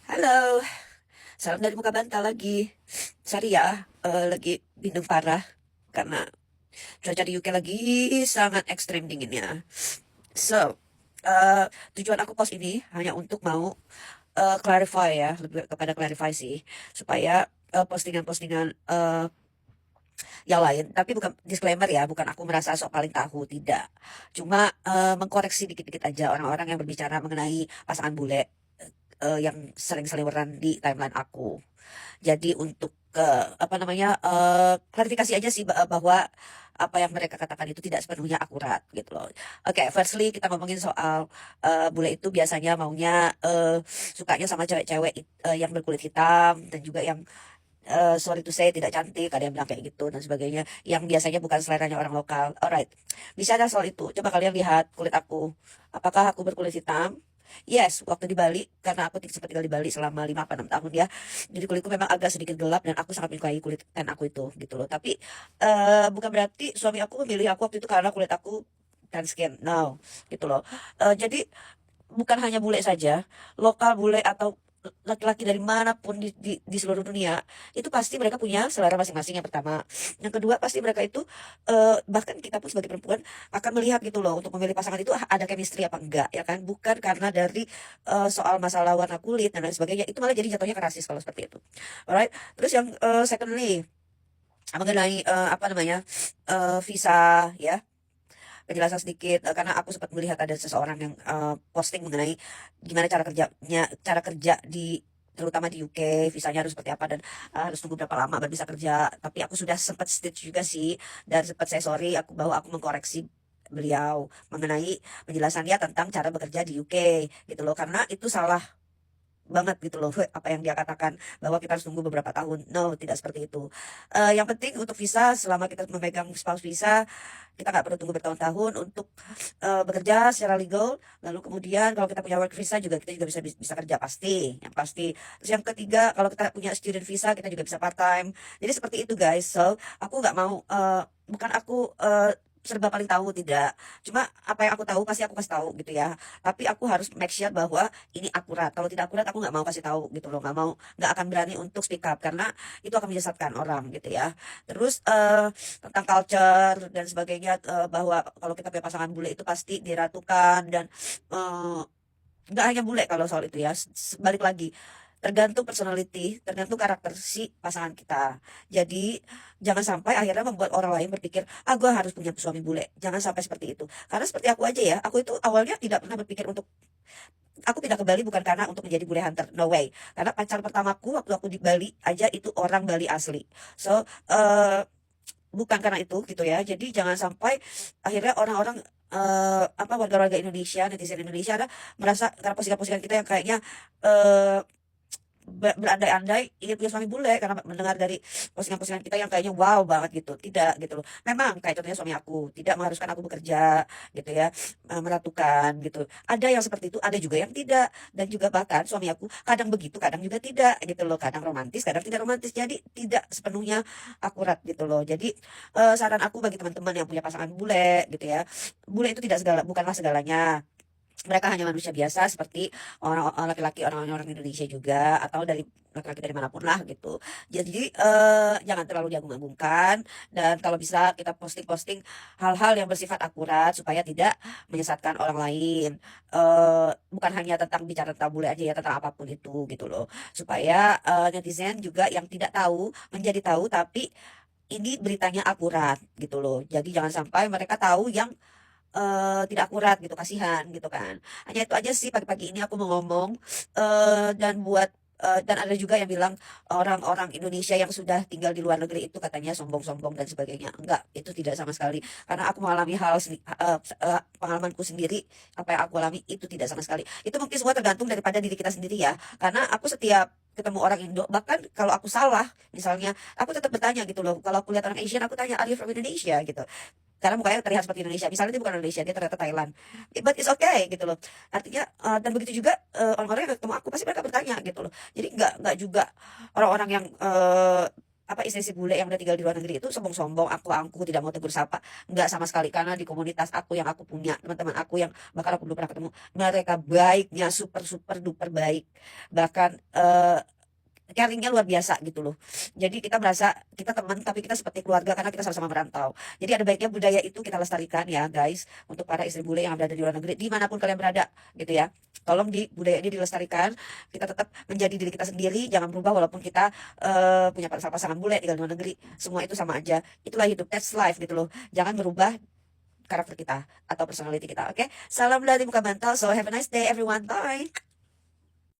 Halo, salam dari muka bantal lagi. Sorry ya, lagi bindeng parah karena cuaca di UK lagi sangat ekstrim dinginnya. So, eh, tujuan aku post ini hanya untuk mau clarify ya, lebih kepada clarify sih, supaya postingan-postingan yang lain, tapi bukan disclaimer ya, bukan aku merasa sok paling tahu, tidak. Cuma mengkoreksi dikit-dikit aja orang-orang yang berbicara mengenai pasangan bule yang sering seliweran di timeline aku. Jadi untuk apa namanya klarifikasi aja sih bahwa apa yang mereka katakan itu tidak sepenuhnya akurat gitu loh. Oke, firstly kita ngomongin soal bule itu biasanya maunya sukanya sama cewek-cewek yang berkulit hitam dan juga yang sorry to say tidak cantik, ada yang bilang kayak gitu dan sebagainya, yang biasanya bukan seleranya orang lokal. Alright, bicara soal itu, coba kalian lihat kulit aku. Apakah aku berkulit hitam? Yes, waktu di Bali, karena aku sempat tinggal di Bali selama 5 apa 6 tahun ya. Jadi kulitku memang agak sedikit gelap dan aku sangat menyukai kulit tan aku itu gitu loh. Tapi bukan berarti suami aku memilih aku waktu itu karena kulit aku tan skin. No, gitu loh. Jadi bukan hanya bule saja, lokal bule atau laki-laki dari manapun di seluruh dunia, itu pasti mereka punya selera masing-masing yang pertama. Yang kedua, pasti mereka itu, bahkan kita pun sebagai perempuan akan melihat gitu loh, untuk memilih pasangan itu ada chemistry apa enggak, ya kan? Bukan karena dari soal masalah warna kulit dan lain sebagainya, itu malah jadi jatuhnya ke rasis kalau seperti itu. Alright, terus yang secondly, mengenai apa namanya, visa ya, penjelasan sedikit karena aku sempat melihat ada seseorang yang posting mengenai gimana cara kerja di terutama di UK, visanya harus seperti apa dan harus tunggu berapa lama baru bisa kerja. Tapi aku sudah sempat stitch juga sih dan sempat saya sorry aku bahwa aku mengkoreksi beliau mengenai penjelasannya tentang cara bekerja di UK gitu loh, karena itu salah banget gitu loh apa yang dia katakan bahwa kita harus tunggu beberapa tahun. No, tidak seperti itu. Yang penting untuk visa, selama kita memegang spouse visa, kita nggak perlu tunggu bertahun-tahun untuk bekerja secara legal. Lalu kemudian kalau kita punya work visa juga, kita juga bisa kerja pasti, yang pasti. Terus yang ketiga, kalau kita punya student visa, kita juga bisa part time. Jadi seperti itu guys. So aku nggak mau bukan aku serba paling tahu, tidak. Cuma apa yang aku tahu pasti aku kasih tahu gitu ya. Tapi aku harus make sure bahwa ini akurat. Kalau tidak akurat aku nggak mau kasih tahu gitu loh. Nggak akan berani untuk speak up karena itu akan menyesatkan orang gitu ya. Terus tentang culture dan sebagainya, bahwa kalau kita punya pasangan bule itu pasti diratukan dan eh, nggak hanya bule kalau soal itu ya. Balik lagi, tergantung personality, tergantung karakter si pasangan kita. Jadi jangan sampai akhirnya membuat orang lain berpikir, ah gue harus punya suami bule. Jangan sampai seperti itu. Karena seperti aku aja ya, aku itu awalnya tidak pernah berpikir untuk, aku pindah ke Bali bukan karena untuk menjadi bule hunter, no way. Karena pacar pertamaku waktu aku di Bali aja itu orang Bali asli. So bukan karena itu gitu ya. Jadi jangan sampai akhirnya orang-orang apa warga-warga Indonesia, netizen Indonesia ada merasa karena postingan-postingan kita yang kayaknya eh berandai-andai ingin punya suami bule karena mendengar dari postingan-postingan kita yang kayaknya wow banget gitu. Tidak gitu loh. Memang kayak contohnya suami aku tidak mengharuskan aku bekerja gitu ya, meratukan gitu. Ada yang seperti itu, ada juga yang tidak. Dan juga bahkan suami aku kadang begitu, kadang juga tidak gitu loh. Kadang romantis, kadang tidak romantis. Jadi tidak sepenuhnya akurat gitu loh. Jadi saran aku bagi teman-teman yang punya pasangan bule gitu ya. Bule itu tidak segala, bukanlah segalanya. Mereka hanya manusia biasa seperti orang laki-laki, orang-orang Indonesia juga atau dari laki-laki dari manapun lah gitu. Jadi jangan terlalu diagung-agungkan dan kalau bisa kita posting-posting hal-hal yang bersifat akurat supaya tidak menyesatkan orang lain. Bukan hanya tentang bicara tentang bule aja ya, tentang apapun itu gitu loh. Supaya netizen juga yang tidak tahu menjadi tahu, tapi ini beritanya akurat gitu loh. Jadi jangan sampai mereka tahu yang tidak akurat gitu, kasihan gitu kan. Hanya itu aja sih pagi-pagi ini aku mau ngomong, dan buat dan ada juga yang bilang orang-orang Indonesia yang sudah tinggal di luar negeri itu katanya sombong-sombong dan sebagainya. Enggak, itu tidak sama sekali. Karena aku mengalami pengalamanku sendiri, apa yang aku alami itu tidak sama sekali. Itu mungkin semua tergantung daripada diri kita sendiri ya. Karena aku setiap ketemu orang Indo, bahkan kalau aku salah, misalnya, aku tetap bertanya gitu loh. Kalau aku lihat orang Asian, aku tanya, are you from Indonesia gitu, karena mukanya terlihat seperti Indonesia. Misalnya dia bukan Indonesia, dia ternyata Thailand. But it's okay gitu loh. Artinya dan begitu juga orang-orang yang ketemu aku pasti mereka bertanya gitu loh. Jadi nggak juga orang-orang yang istri si bule yang udah tinggal di luar negeri itu sombong-sombong, aku tidak mau tegur sapa. Enggak sama sekali, karena di komunitas aku yang aku punya, teman-teman aku yang bahkan aku belum pernah ketemu, mereka baiknya super super duper baik. Bahkan caringnya luar biasa gitu loh. Jadi kita merasa kita teman tapi kita seperti keluarga karena kita sama-sama merantau. Jadi ada baiknya budaya itu kita lestarikan ya guys, untuk para istri bule yang berada di luar negeri dimanapun kalian berada gitu ya. Tolong di budaya ini dilestarikan, kita tetap menjadi diri kita sendiri, jangan berubah walaupun kita punya pasangan bule tinggal di luar negeri. Semua itu sama aja. Itulah hidup, that's life gitu loh. Jangan berubah karakter kita atau personality kita. Oke? Salam dari muka bantal. So have a nice day everyone. Bye.